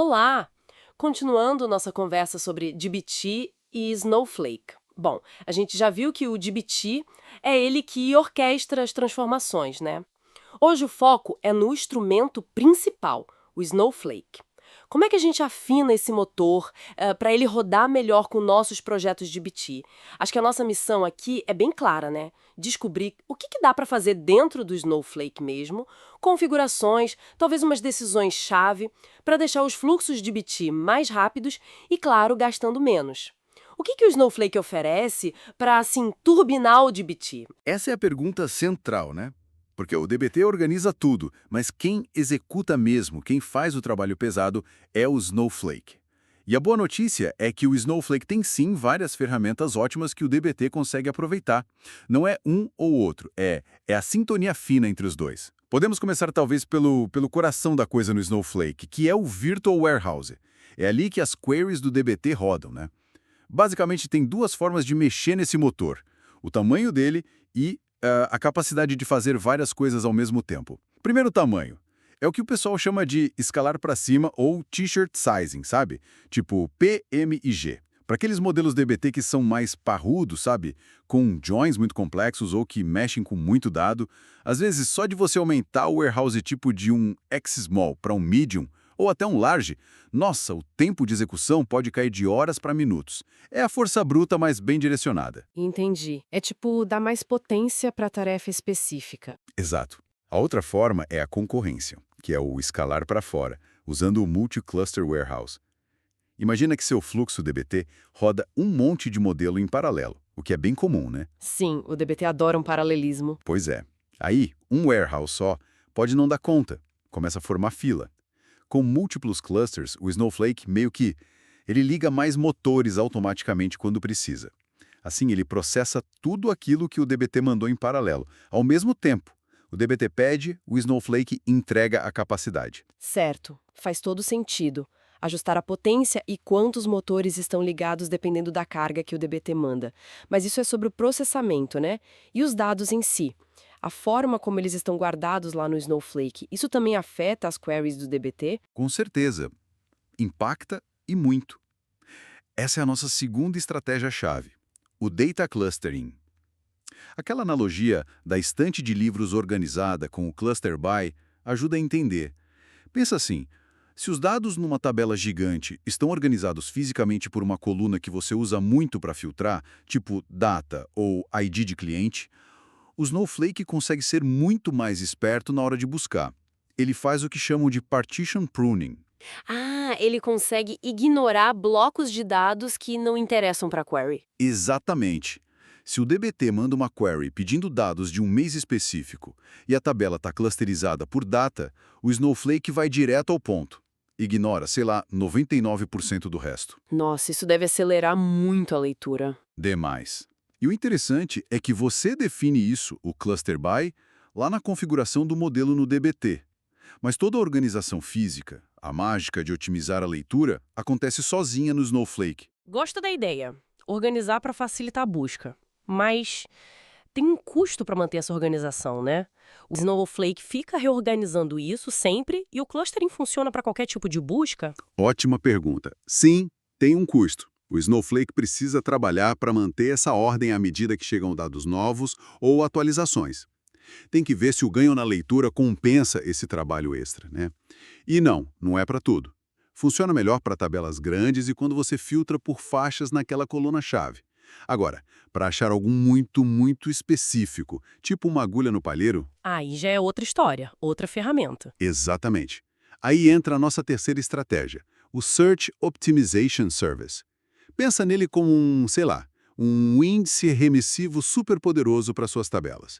Olá! Continuando nossa conversa sobre DBT e Snowflake. Bom, a gente já viu que o DBT é ele que orquestra as transformações, né? Hoje o foco é no instrumento principal, o Snowflake. Como é que a gente afina esse motor para ele rodar melhor com nossos projetos de BT? Acho que a nossa missão aqui é bem clara, né? Descobrir o que dá para fazer dentro do Snowflake mesmo, configurações, talvez umas decisões-chave, para deixar os fluxos de BT mais rápidos e, claro, gastando menos. O que o Snowflake oferece para, assim, turbinar o DBT? Essa é a pergunta central, né? Porque o DBT organiza tudo, mas quem executa mesmo, quem faz o trabalho pesado, é o Snowflake. E a boa notícia é que o Snowflake tem sim várias ferramentas ótimas que o DBT consegue aproveitar. Não é um ou outro, é a sintonia fina entre os dois. Podemos começar talvez pelo coração da coisa no Snowflake, que é o Virtual Warehouse. É ali que as queries do DBT rodam, né? Basicamente, tem duas formas de mexer nesse motor: o tamanho dele e a capacidade de fazer várias coisas ao mesmo tempo. Primeiro, o tamanho. É o que o pessoal chama de escalar para cima ou t-shirt sizing, sabe? Tipo P, M e G. Para aqueles modelos DBT que são mais parrudos, sabe? Com joins muito complexos ou que mexem com muito dado, às vezes só de você aumentar o warehouse tipo de um X-Small para um Medium, ou até um large, nossa, o tempo de execução pode cair de horas para minutos. É a força bruta, mas bem direcionada. Entendi. É tipo dar mais potência para a tarefa específica. Exato. A outra forma é a concorrência, que é o escalar para fora, usando o Multi-Cluster Warehouse. Imagina que seu fluxo DBT roda um monte de modelo em paralelo, o que é bem comum, né? Sim, o DBT adora um paralelismo. Pois é. Aí, um warehouse só pode não dar conta, começa a formar fila. Com múltiplos clusters, o Snowflake meio que ele liga mais motores automaticamente quando precisa. Assim, ele processa tudo aquilo que o DBT mandou em paralelo, ao mesmo tempo. O DBT pede, o Snowflake entrega a capacidade. Certo, faz todo sentido. Ajustar a potência e quantos motores estão ligados dependendo da carga que o DBT manda. Mas isso é sobre o processamento, né? E os dados em si. A forma como eles estão guardados lá no Snowflake, isso também afeta as queries do DBT? Com certeza, impacta e muito. Essa é a nossa segunda estratégia-chave, o Data Clustering. Aquela analogia da estante de livros organizada com o cluster by ajuda a entender. Pensa assim, se os dados numa tabela gigante estão organizados fisicamente por uma coluna que você usa muito para filtrar, tipo data ou ID de cliente, o Snowflake consegue ser muito mais esperto na hora de buscar. Ele faz o que chamam de partition pruning. Ah, ele consegue ignorar blocos de dados que não interessam para a query. Exatamente. Se o DBT manda uma query pedindo dados de um mês específico e a tabela está clusterizada por data, o Snowflake vai direto ao ponto. Ignora, sei lá, 99% do resto. Nossa, isso deve acelerar muito a leitura. Demais. E o interessante é que você define isso, o cluster by, lá na configuração do modelo no DBT. Mas toda a organização física, a mágica de otimizar a leitura, acontece sozinha no Snowflake. Gosto da ideia. Organizar para facilitar a busca. Mas tem um custo para manter essa organização, né? O Snowflake fica reorganizando isso sempre e o clustering funciona para qualquer tipo de busca? Ótima pergunta. Sim, tem um custo. O Snowflake precisa trabalhar para manter essa ordem à medida que chegam dados novos ou atualizações. Tem que ver se o ganho na leitura compensa esse trabalho extra, né? E não é para tudo. Funciona melhor para tabelas grandes e quando você filtra por faixas naquela coluna-chave. Agora, para achar algum muito específico, tipo uma agulha no palheiro, Aí já é outra história, outra ferramenta. exatamente. Aí entra a nossa terceira estratégia, o Search Optimization Service. Pensa nele como sei lá, um índice remissivo superpoderoso para suas tabelas.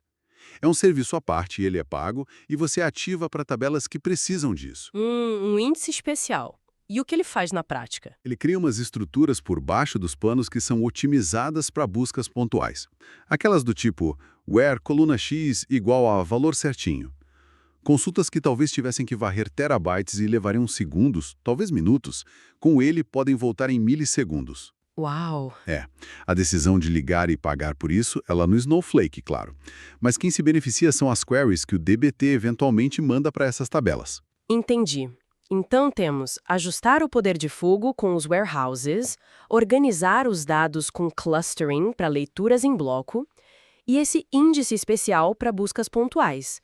É um serviço à parte, ele é pago, e você ativa para tabelas que precisam disso. Um índice especial. E o que ele faz na prática? Ele cria umas estruturas por baixo dos panos que são otimizadas para buscas pontuais. Aquelas do tipo, where coluna X igual a valor certinho. Consultas que talvez tivessem que varrer terabytes e levariam segundos, talvez minutos, com ele podem voltar em milissegundos. Uau! É, a decisão de ligar e pagar por isso é lá no Snowflake, claro. Mas quem se beneficia são as queries que o DBT eventualmente manda para essas tabelas. Entendi. Então temos ajustar o poder de fogo com os warehouses, organizar os dados com clustering para leituras em bloco e esse índice especial para buscas pontuais.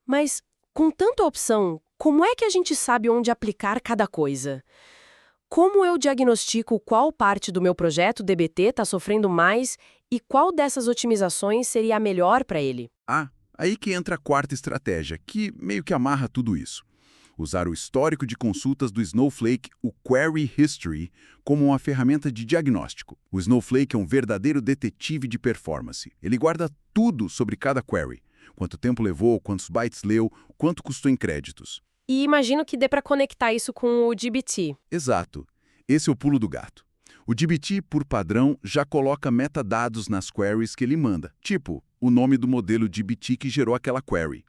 Mas, com tanta opção, como é que a gente sabe onde aplicar cada coisa? Como eu diagnostico qual parte do meu projeto DBT está sofrendo mais e qual dessas otimizações seria a melhor para ele? Ah, aí que entra a quarta estratégia, que meio que amarra tudo isso. Usar o histórico de consultas do Snowflake, o Query History, como uma ferramenta de diagnóstico. O Snowflake é um verdadeiro detetive de performance. Ele guarda tudo sobre cada query. Quanto tempo levou, quantos bytes leu, quanto custou em créditos. E imagino que dê para conectar isso com o dbt. Exato. Esse é o pulo do gato. O dbt, por padrão, já coloca metadados nas queries que ele manda, tipo o nome do modelo dbt que gerou aquela query.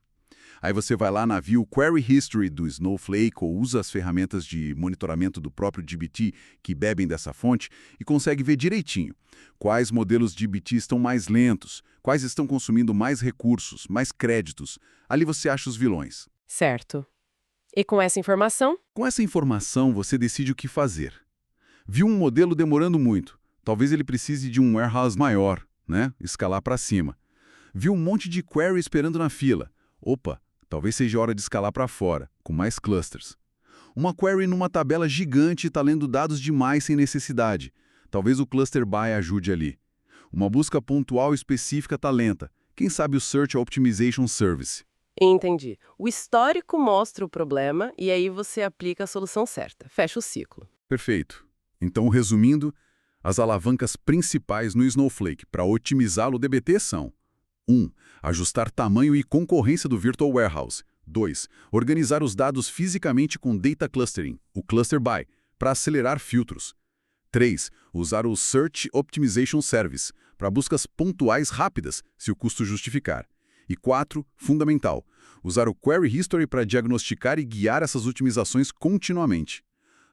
Aí você vai lá na view Query History do Snowflake ou usa as ferramentas de monitoramento do próprio dbt que bebem dessa fonte e consegue ver direitinho quais modelos dbt estão mais lentos, quais estão consumindo mais recursos, mais créditos. Ali você acha os vilões. Certo. E com essa informação? Com essa informação, você decide o que fazer. Viu um modelo demorando muito. Talvez ele precise de um warehouse maior, né? Escalar para cima. Viu um monte de query esperando na fila. Opa! Talvez seja hora de escalar para fora, com mais clusters. Uma query numa tabela gigante está lendo dados demais sem necessidade. Talvez o cluster by ajude ali. Uma busca pontual específica está lenta. Quem sabe o Search Optimization Service. Entendi. O histórico mostra o problema e aí você aplica a solução certa. Fecha o ciclo. Perfeito. Então, resumindo, as alavancas principais no Snowflake para otimizá-lo DBT são: 1. Ajustar tamanho e concorrência do Virtual Warehouse. 2. Organizar os dados fisicamente com Data Clustering, o Cluster By, para acelerar filtros. 3. Usar o Search Optimization Service, para buscas pontuais rápidas, se o custo justificar. E 4. Fundamental, usar o Query History para diagnosticar e guiar essas otimizações continuamente.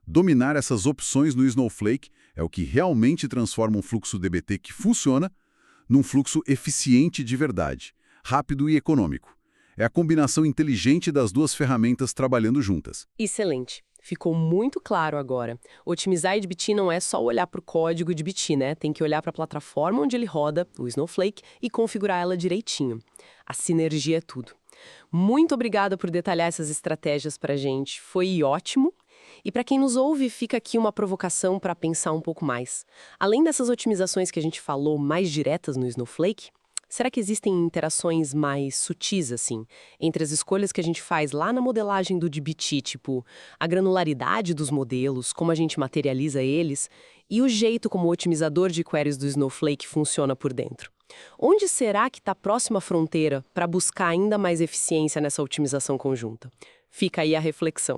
Dominar essas opções no Snowflake é o que realmente transforma um fluxo DBT que funciona num fluxo eficiente de verdade, rápido e econômico. É a combinação inteligente das duas ferramentas trabalhando juntas. Excelente. Ficou muito claro agora. Otimizar dbt não é só olhar para o código dbt, né? Tem que olhar para a plataforma onde ele roda, o Snowflake, e configurar ela direitinho. A sinergia é tudo. Muito obrigada por detalhar essas estratégias para a gente. Foi ótimo. E para quem nos ouve, fica aqui uma provocação para pensar um pouco mais. Além dessas otimizações que a gente falou mais diretas no Snowflake, será que existem interações mais sutis, assim, entre as escolhas que a gente faz lá na modelagem do dbt, tipo a granularidade dos modelos, como a gente materializa eles, e o jeito como o otimizador de queries do Snowflake funciona por dentro? Onde será que está a próxima fronteira para buscar ainda mais eficiência nessa otimização conjunta? Fica aí a reflexão.